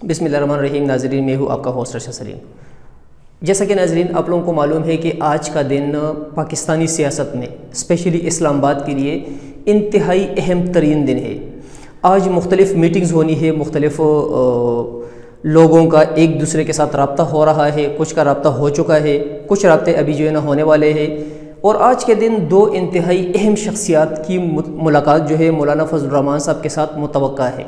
بسم اللہ الرحمن الرحیم۔ ناظرین، میں ہوں آپ کا ہوسٹ ارشد سلیم۔ جیسا کہ ناظرین آپ لوگوں کو معلوم ہے کہ آج کا دن پاکستانی سیاست میں اسپیشلی اسلام آباد کے لیے انتہائی اہم ترین دن ہے۔ آج مختلف میٹنگز ہونی ہے، مختلف لوگوں کا ایک دوسرے کے ساتھ رابطہ ہو رہا ہے، کچھ کا رابطہ ہو چکا ہے، کچھ رابطے ابھی جو ہے نا ہونے والے ہیں۔ اور آج کے دن دو انتہائی اہم شخصیات کی ملاقات جو ہے مولانا فضل الرحمان صاحب کے ساتھ متوقع ہے،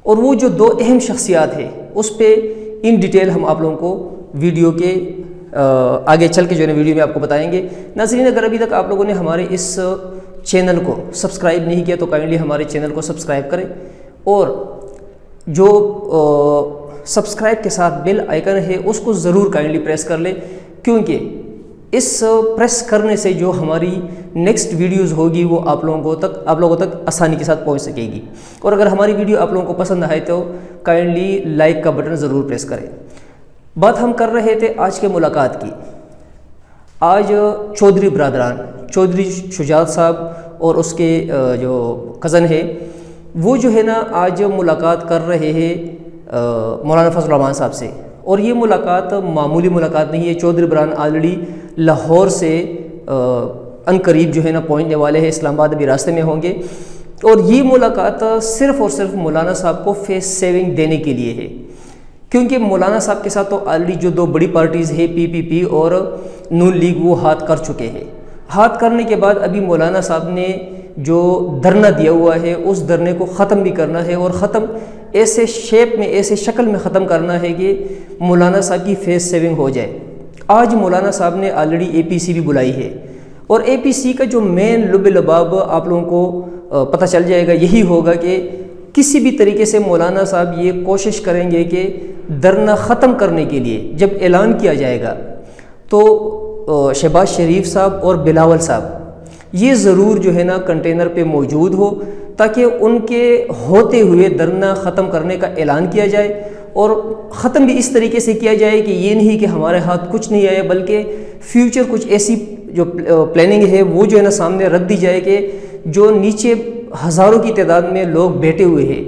اور وہ جو دو اہم شخصیات ہیں اس پہ ان ڈیٹیل ہم آپ لوگوں کو ویڈیو کے آگے چل کے جو ہے ویڈیو میں آپ کو بتائیں گے۔ ناظرین، اگر ابھی تک آپ لوگوں نے ہمارے اس چینل کو سبسکرائب نہیں کیا تو کائنڈلی ہمارے چینل کو سبسکرائب کریں، اور جو سبسکرائب کے ساتھ بیل آئیکن ہے اس کو ضرور کائنڈلی پریس کر لیں، کیونکہ اس پریس کرنے سے جو ہماری نیکسٹ ویڈیوز ہوگی وہ آپ لوگوں تک آسانی کے ساتھ پہنچ سکے گی۔ اور اگر ہماری ویڈیو آپ لوگوں کو پسند آئے تو کائنڈلی لائک کا بٹن ضرور پریس کریں۔ بات ہم کر رہے تھے آج کے ملاقات کی۔ آج چودھری برادران، چودھری شجاعت صاحب اور اس کے جو کزن ہے وہ جو ہے نا آج ملاقات کر رہے ہیں مولانا فضل الرحمان صاحب سے، اور یہ ملاقات معمولی ملاقات نہیں ہے۔ چودھری برادران آلریڈی لاہور سے ان قریب جو ہے نا پہنچنے والے ہیں، اسلام آباد ابھی راستے میں ہوں گے، اور یہ ملاقات صرف اور صرف مولانا صاحب کو فیس سیونگ دینے کے لیے ہے، کیونکہ مولانا صاحب کے ساتھ تو آلریڈی جو دو بڑی پارٹیز ہیں PPP اور نون لیگ وہ ہاتھ کر چکے ہیں۔ ہاتھ کرنے کے بعد ابھی مولانا صاحب نے جو دھرنا دیا ہوا ہے اس دھرنے کو ختم بھی کرنا ہے، اور ختم ایسے شیپ میں، ایسے شکل میں ختم کرنا ہے کہ مولانا صاحب کی فیس سیونگ ہو جائے۔ آج مولانا صاحب نے آلریڈی APC بھی بلائی ہے، اور APC کا جو مین لب لباب آپ لوگوں کو پتہ چل جائے گا یہی ہوگا کہ کسی بھی طریقے سے مولانا صاحب یہ کوشش کریں گے کہ دھرنا ختم کرنے کے لیے جب اعلان کیا جائے گا تو شہباز شریف صاحب اور بلاول صاحب یہ ضرور جو ہے نا کنٹینر پہ موجود ہو، تاکہ ان کے ہوتے ہوئے دھرنا ختم کرنے کا اعلان کیا جائے، اور ختم بھی اس طریقے سے کیا جائے کہ یہ نہیں کہ ہمارے ہاتھ کچھ نہیں آیا، بلکہ فیوچر کچھ ایسی جو پلاننگ ہے وہ جو ہے نا سامنے رکھ دی جائے کہ جو نیچے ہزاروں کی تعداد میں لوگ بیٹھے ہوئے ہیں،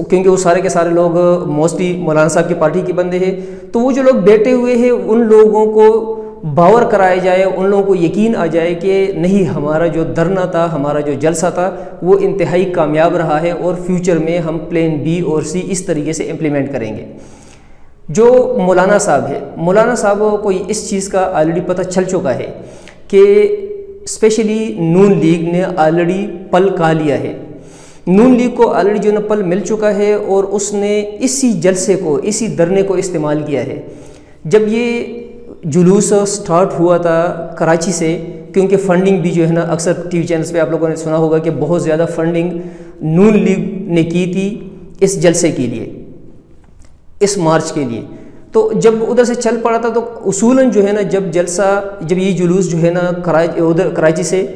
کیونکہ وہ سارے کے سارے لوگ موسٹلی مولانا صاحب کی پارٹی کے بندے ہیں، تو وہ جو لوگ بیٹھے ہوئے ہیں ان لوگوں کو باور کرایا جائے، ان لوگوں کو یقین آ جائے کہ نہیں، ہمارا جو دھرنا تھا، ہمارا جو جلسہ تھا وہ انتہائی کامیاب رہا ہے، اور فیوچر میں ہم پلان B اور C اس طریقے سے امپلیمنٹ کریں گے۔ جو مولانا صاحب ہے، مولانا صاحب کو اس چیز کا آلریڈی پتہ چل چکا ہے کہ اسپیشلی نون لیگ نے آلریڈی پل کھا لیا ہے، نون لیگ کو آلریڈی جو پل مل چکا ہے، اور اس نے اسی جلسے کو، اسی دھرنے کو استعمال کیا ہے۔ جب یہ جلوس سٹارٹ ہوا تھا کراچی سے، کیونکہ فنڈنگ بھی جو ہے نا اکثر ٹی وی چینلز پہ آپ لوگوں نے سنا ہوگا کہ بہت زیادہ فنڈنگ نون لیگ نے کی تھی اس جلسے کے لیے، اس مارچ کے لیے۔ تو جب ادھر سے چل پڑا تھا تو اصولاً جو ہے نا جب یہ جلوس جو ہے نا کراچی سے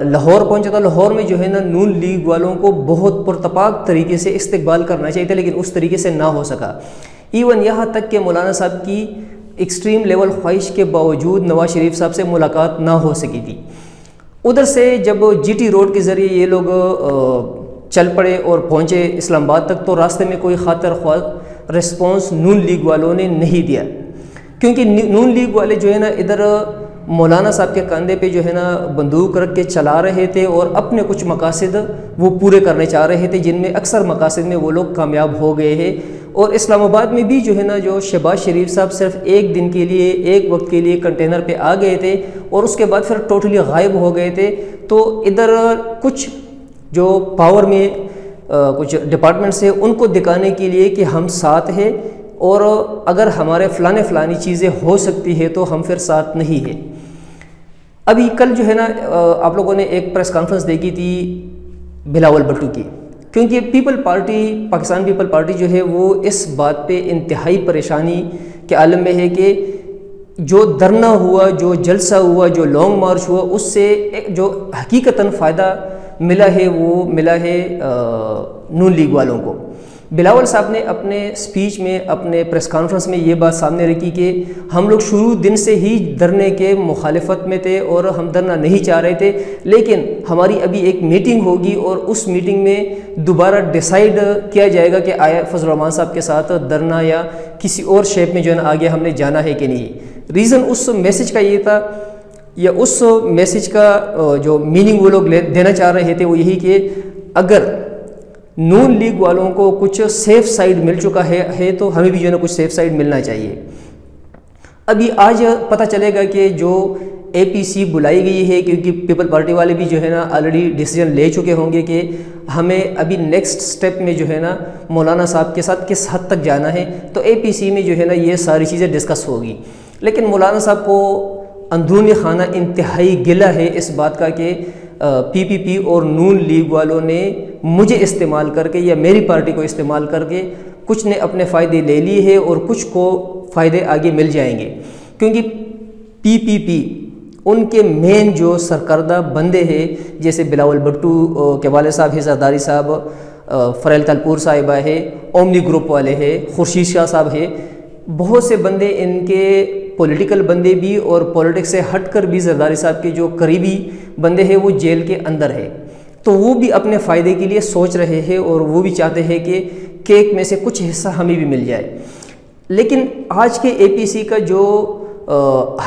لاہور پہنچا تھا، لاہور میں جو ہے نا نون لیگ والوں کو بہت پرتپاک طریقے سے استقبال کرنا چاہیے تھا، لیکن اس طریقے سے نہ ہو سکا۔ ایون یہاں تک کہ مولانا صاحب کی ایکسٹریم لیول خواہش کے باوجود نواز شریف صاحب سے ملاقات نہ ہو سکی تھی۔ ادھر سے جب GT روڈ کے ذریعے یہ لوگ چل پڑے اور پہنچے اسلام آباد تک، تو راستے میں کوئی خاطر خواہ رسپانس نون لیگ والوں نے نہیں دیا، کیونکہ نون لیگ والے جو ہے نا ادھر مولانا صاحب کے کاندھے پہ جو ہے نا بندوق رکھ کے چلا رہے تھے، اور اپنے کچھ مقاصد وہ پورے کرنے چاہ رہے تھے، جن میں اکثر مقاصد میں وہ لوگ کامیاب ہو گئے ہیں۔ اور اسلام آباد میں بھی جو ہے نا جو شہباز شریف صاحب صرف ایک دن کے لیے، ایک وقت کے لیے کنٹینر پہ آ گئے تھے، اور اس کے بعد پھر ٹوٹلی غائب ہو گئے تھے۔ تو ادھر کچھ جو پاور میں کچھ ڈپارٹمنٹس ہیں ان کو دکھانے کے لیے کہ ہم ساتھ ہیں، اور اگر ہمارے فلانی چیزیں ہو سکتی ہے تو ہم پھر ساتھ نہیں ہیں۔ ابھی کل جو ہے نا آپ لوگوں نے ایک پریس کانفرنس دیکھی تھی بلاول بھٹو کی، کیونکہ پاکستان پیپل پارٹی جو ہے وہ اس بات پہ انتہائی پریشانی کے عالم میں ہے کہ جو دھرنا ہوا، جو جلسہ ہوا، جو لانگ مارچ ہوا، اس سے جو حقیقتاً فائدہ ملا ہے وہ ملا ہے نون لیگ والوں کو، بلاول صاحب نے اپنے سپیچ میں، اپنے پریس کانفرنس میں یہ بات سامنے رکھی کہ ہم لوگ شروع دن سے ہی دھرنے کے مخالفت میں تھے اور ہم دھرنا نہیں چاہ رہے تھے، لیکن ہماری ابھی ایک میٹنگ ہوگی اور اس میٹنگ میں دوبارہ ڈیسائیڈ کیا جائے گا کہ آیا فضل الرحمان صاحب کے ساتھ دھرنا یا کسی اور شیپ میں جو ہے نا آگے ہم نے جانا ہے کہ نہیں۔ ریزن اس میسیج کا یہ تھا، یا اس میسیج کا جو میننگ وہ لوگ دینا چاہ رہے تھے وہ یہی کہ اگر نون لیگ والوں کو کچھ سیف سائیڈ مل چکا ہے تو ہمیں بھی جو ہے نا کچھ سیف سائیڈ ملنا چاہیے۔ ابھی آج پتہ چلے گا کہ جو اے پی سی بلائی گئی ہے، کیونکہ پیپل پارٹی والے بھی جو ہے نا آلریڈی ڈیسیجن لے چکے ہوں گے کہ ہمیں ابھی نیکسٹ سٹیپ میں جو ہے نا مولانا صاحب کے ساتھ کس حد تک جانا ہے، تو اے پی سی میں جو ہے نا یہ ساری چیزیں ڈسکس ہوگی۔ لیکن مولانا صاحب کو اندرونی خانہ انتہائی گلہ ہے اس بات کا کہ پی پی پی اور نون لیگ والوں نے مجھے استعمال کر کے یا میری پارٹی کو استعمال کر کے کچھ نے اپنے فائدے لے لیے ہیں اور کچھ کو فائدے آگے مل جائیں گے، کیونکہ پی پی پی ان کے مین جو سرکردہ بندے ہیں جیسے بلاول بھٹو کے والد صاحب ہے، زرداری صاحب، فریل تلپور صاحبہ ہے، اومنی گروپ والے ہیں، خورشید شاہ صاحب ہے، بہت سے بندے ان کے پولیٹیکل بندے بھی اور پولیٹکس سے ہٹ کر بھی زرداری صاحب کے جو قریبی بندے ہیں وہ جیل کے اندر ہے، تو وہ بھی اپنے فائدے کے لیے سوچ رہے ہیں اور وہ بھی چاہتے ہیں کہ کیک میں سے کچھ حصہ ہمیں بھی مل جائے۔ لیکن آج کے اے پی سی کا جو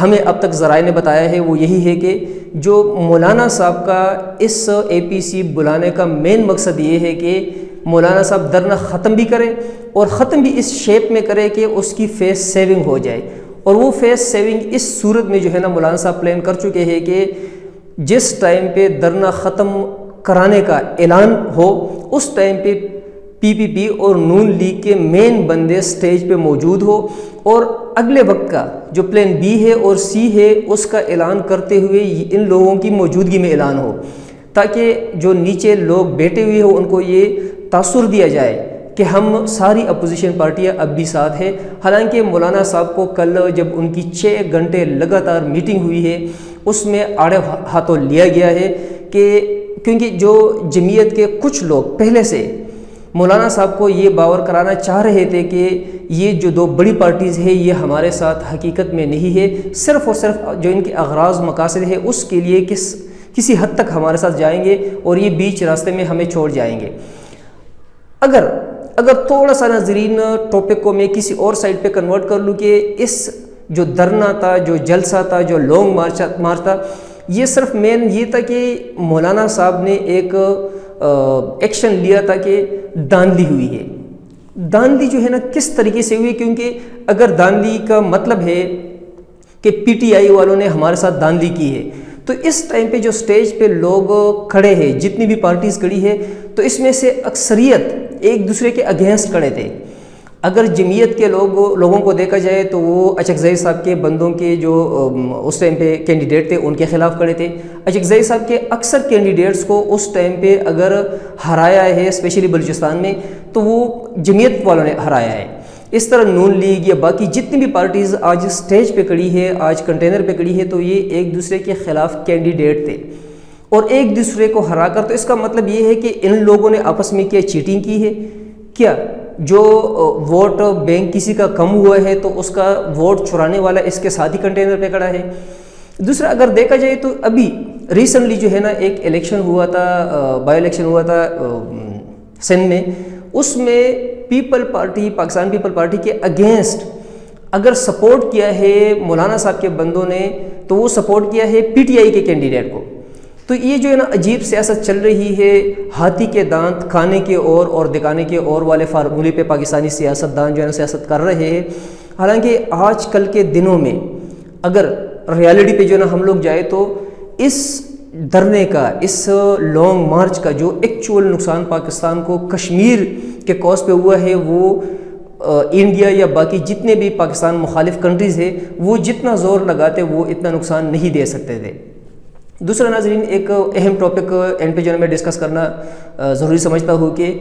ہمیں اب تک ذرائع نے بتایا ہے وہ یہی ہے کہ جو مولانا صاحب کا اس اے پی سی بلانے کا مین مقصد یہ ہے کہ مولانا صاحب دھرنا ختم بھی کرے اور ختم بھی اس شیپ میں کرے کہ اس کی فیس سیونگ ہو جائے، اور وہ فیس سیونگ اس صورت میں جو ہے نا مولانا صاحب پلان کر چکے ہیں کہ جس ٹائم پہ دھرنا ختم کرانے کا اعلان ہو اس ٹائم پہ پی پی پی اور نون لیگ کے مین بندے سٹیج پہ موجود ہو، اور اگلے وقت کا جو پلان بی ہے اور سی ہے اس کا اعلان کرتے ہوئے ان لوگوں کی موجودگی میں اعلان ہو، تاکہ جو نیچے لوگ بیٹھے ہوئے ہو ان کو یہ تاثر دیا جائے کہ ہم ساری اپوزیشن پارٹیاں اب بھی ساتھ ہیں۔ حالانکہ مولانا صاحب کو کل جب ان کی 6 گھنٹے لگاتار میٹنگ ہوئی ہے اس میں آڑے ہاتھوں لیا گیا ہے کہ کیونکہ جو جمعیت کے کچھ لوگ پہلے سے مولانا صاحب کو یہ باور کرانا چاہ رہے تھے کہ یہ جو 2 بڑی پارٹیز ہے یہ ہمارے ساتھ حقیقت میں نہیں ہے، صرف اور صرف جو ان کے اغراض مقاصد ہے اس کے لیے کسی حد تک ہمارے ساتھ جائیں گے اور یہ بیچ راستے میں ہمیں چھوڑ جائیں گے۔ اگر تھوڑا سا ناظرین ٹاپک کو میں کسی اور سائٹ پہ کنورٹ کر لوں کہ اس جو دھرنا تھا، جو جلسہ تھا، جو لانگ مارچ تھا، یہ صرف مین یہ تھا کہ مولانا صاحب نے ایک ایکشن لیا تھا کہ داندلی ہوئی ہے۔ داندلی جو ہے نا کس طریقے سے ہوئی، کیونکہ اگر داندلی کا مطلب ہے کہ پی ٹی آئی والوں نے ہمارے ساتھ داندلی کی ہے، تو اس ٹائم پہ جو سٹیج پہ لوگ کھڑے ہیں، جتنی بھی پارٹیز کھڑی ہے، تو اس میں سے اکثریت ایک دوسرے کے اگینسٹ کھڑے تھے۔ اگر جمعیت کے لوگوں کو دیکھا جائے تو وہ اچکزئی صاحب کے بندوں کے جو اس ٹائم پہ کینڈیڈیٹ تھے ان کے خلاف کھڑے تھے۔ اچکزئی صاحب کے اکثر کینڈیڈیٹس کو اس ٹائم پہ اگر ہرایا ہے اسپیشلی بلوچستان میں تو وہ جمعیت والوں نے ہرایا ہے۔ اس طرح نون لیگ یا باقی جتنی بھی پارٹیز آج سٹیج پہ کھڑی ہے، آج کنٹینر پہ کھڑی ہے، تو یہ ایک دوسرے کے خلاف کینڈیڈیٹ تھے اور ایک دوسرے کو ہرا کر، تو اس کا مطلب یہ ہے کہ ان لوگوں نے آپس میں کیا چیٹنگ کی ہے، کیا جو ووٹ بینک کسی کا کم ہوا ہے تو اس کا ووٹ چرانے والا اس کے ساتھ ہی کنٹینر پہ کھڑا ہے۔ دوسرا اگر دیکھا جائے تو ابھی ریسنٹلی جو ہے نا ایک الیکشن ہوا تھا، بائی الیکشن ہوا تھا سندھ میں، اس میں پاکستان پیپل پارٹی کے اگینسٹ اگر سپورٹ کیا ہے مولانا صاحب کے بندوں نے تو وہ سپورٹ کیا ہے پی ٹی آئی کے کینڈیڈیٹ کو۔ تو یہ جو ہے نا عجیب سیاست چل رہی ہے، ہاتھی کے دانت کھانے کے اور دکھانے کے اور والے فارمولے پہ پاکستانی سیاستدان جو ہے نا سیاست کر رہے ہیں۔ حالانکہ آج کل کے دنوں میں اگر ریالٹی پہ جو ہے نا ہم لوگ جائے تو اس دھرنے کا، اس لانگ مارچ کا جو ایکچول نقصان پاکستان کو کشمیر کے کوس پہ ہوا ہے، وہ انڈیا یا باقی جتنے بھی پاکستان مخالف کنٹریز ہیں وہ جتنا زور لگاتے وہ اتنا نقصان نہیں دے سکتے تھے۔ دوسرا ناظرین ایک اہم ٹاپک اینڈ پہ جو ہے میں ڈسکس کرنا ضروری سمجھتا ہوں کہ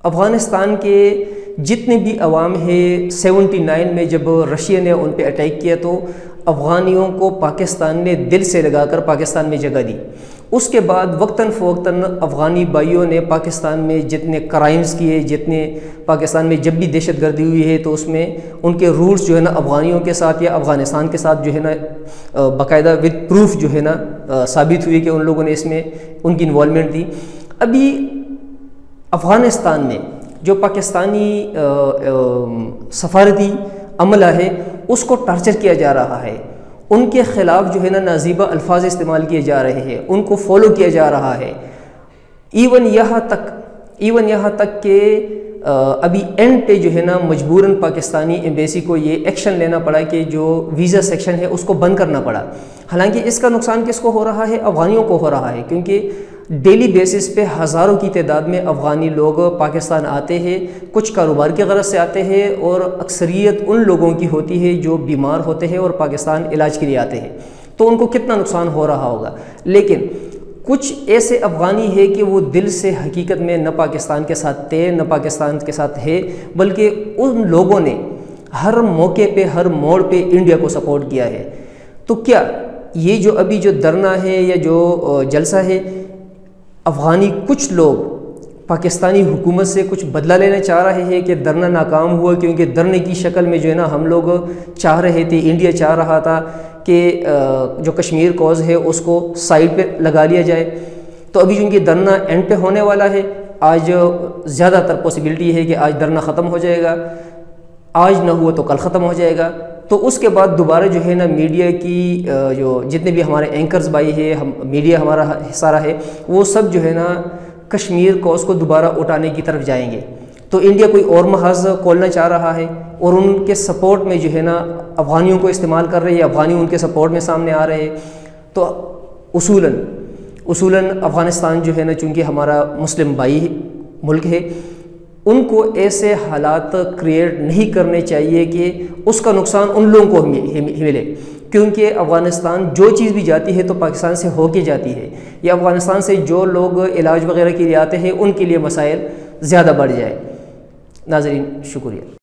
افغانستان کے جتنے بھی عوام ہیں 79 میں جب رشیا نے ان پہ اٹیک کیا تو افغانیوں کو پاکستان نے دل سے لگا کر پاکستان میں جگہ دی، اس کے بعد وقتاً فوقتاً افغانی بھائیوں نے پاکستان میں جتنے کرائمز کیے، جتنے پاکستان میں جب بھی دہشت گردی ہوئی ہے تو اس میں ان کے رولز جو ہے نا افغانیوں کے ساتھ یا افغانستان کے ساتھ جو ہے نا باقاعدہ ود پروف جو ہے نا ثابت ہوئی کہ ان لوگوں نے اس میں ان کی انوالومنٹ دی۔ ابھی افغانستان میں جو پاکستانی سفارتی عملہ ہے اس کو ٹارچر کیا جا رہا ہے، ان کے خلاف جو ہے نا نازیبہ الفاظ استعمال کیے جا رہے ہیں، ان کو فالو کیا جا رہا ہے، ایون یہاں تک کہ ابھی اینڈ پہ جو ہے نا مجبوراً پاکستانی ایمبیسی کو یہ ایکشن لینا پڑا کہ جو ویزا سیکشن ہے اس کو بند کرنا پڑا۔ حالانکہ اس کا نقصان کس کو ہو رہا ہے؟ افغانیوں کو ہو رہا ہے، کیونکہ ڈیلی بیسس پہ ہزاروں کی تعداد میں افغانی لوگ پاکستان آتے ہیں، کچھ کاروبار کی غرض سے آتے ہیں اور اکثریت ان لوگوں کی ہوتی ہے جو بیمار ہوتے ہیں اور پاکستان علاج کے لیے آتے ہیں، تو ان کو کتنا نقصان ہو رہا ہوگا۔ لیکن کچھ ایسے افغانی ہے کہ وہ دل سے حقیقت میں نہ پاکستان کے ساتھ تھے نہ پاکستان کے ساتھ ہے، بلکہ ان لوگوں نے ہر موقع پہ ہر موڑ پہ انڈیا کو سپورٹ کیا ہے۔ تو کیا یہ جو ابھی جو دھرنا ہے یا جو جلسہ ہے، افغانی کچھ لوگ پاکستانی حکومت سے کچھ بدلہ لینا چاہ رہے ہیں کہ دھرنا ناکام ہوا؟ کیونکہ دھرنے کی شکل میں جو ہے نا ہم لوگ چاہ رہے تھے، انڈیا چاہ رہا تھا کہ جو کشمیر کوز ہے اس کو سائڈ پہ لگا لیا جائے، تو ابھی چونکہ دھرنا اینڈ پہ ہونے والا ہے، آج زیادہ تر پاسبلٹی ہے کہ آج دھرنا ختم ہو جائے گا، آج نہ ہوا تو کل ختم ہو جائے گا، تو اس کے بعد دوبارہ جو ہے نا میڈیا کی جو جتنے بھی ہمارے اینکرز بھائی ہے، میڈیا ہمارا سارا ہے، وہ سب جو ہے نا کشمیر کوز کو دوبارہ اٹھانے کی طرف جائیں گے۔ تو انڈیا کوئی اور محاذ کھولنا چاہ رہا ہے اور ان کے سپورٹ میں جو ہے نا افغانیوں کو استعمال کر رہے ہیں، افغانی ان کے سپورٹ میں سامنے آ رہے ہیں۔ تو اصولاً افغانستان جو ہے نا چونکہ ہمارا مسلم بھائی ملک ہے، ان کو ایسے حالات کریٹ نہیں کرنے چاہیے کہ اس کا نقصان ان لوگوں کو ملے، کیونکہ افغانستان جو چیز بھی جاتی ہے تو پاکستان سے ہو کے جاتی ہے، یا افغانستان سے جو لوگ علاج وغیرہ کے لیے آتے ہیں ان کے لیے مسائل زیادہ بڑھ جائے۔ ناظرین شکریہ۔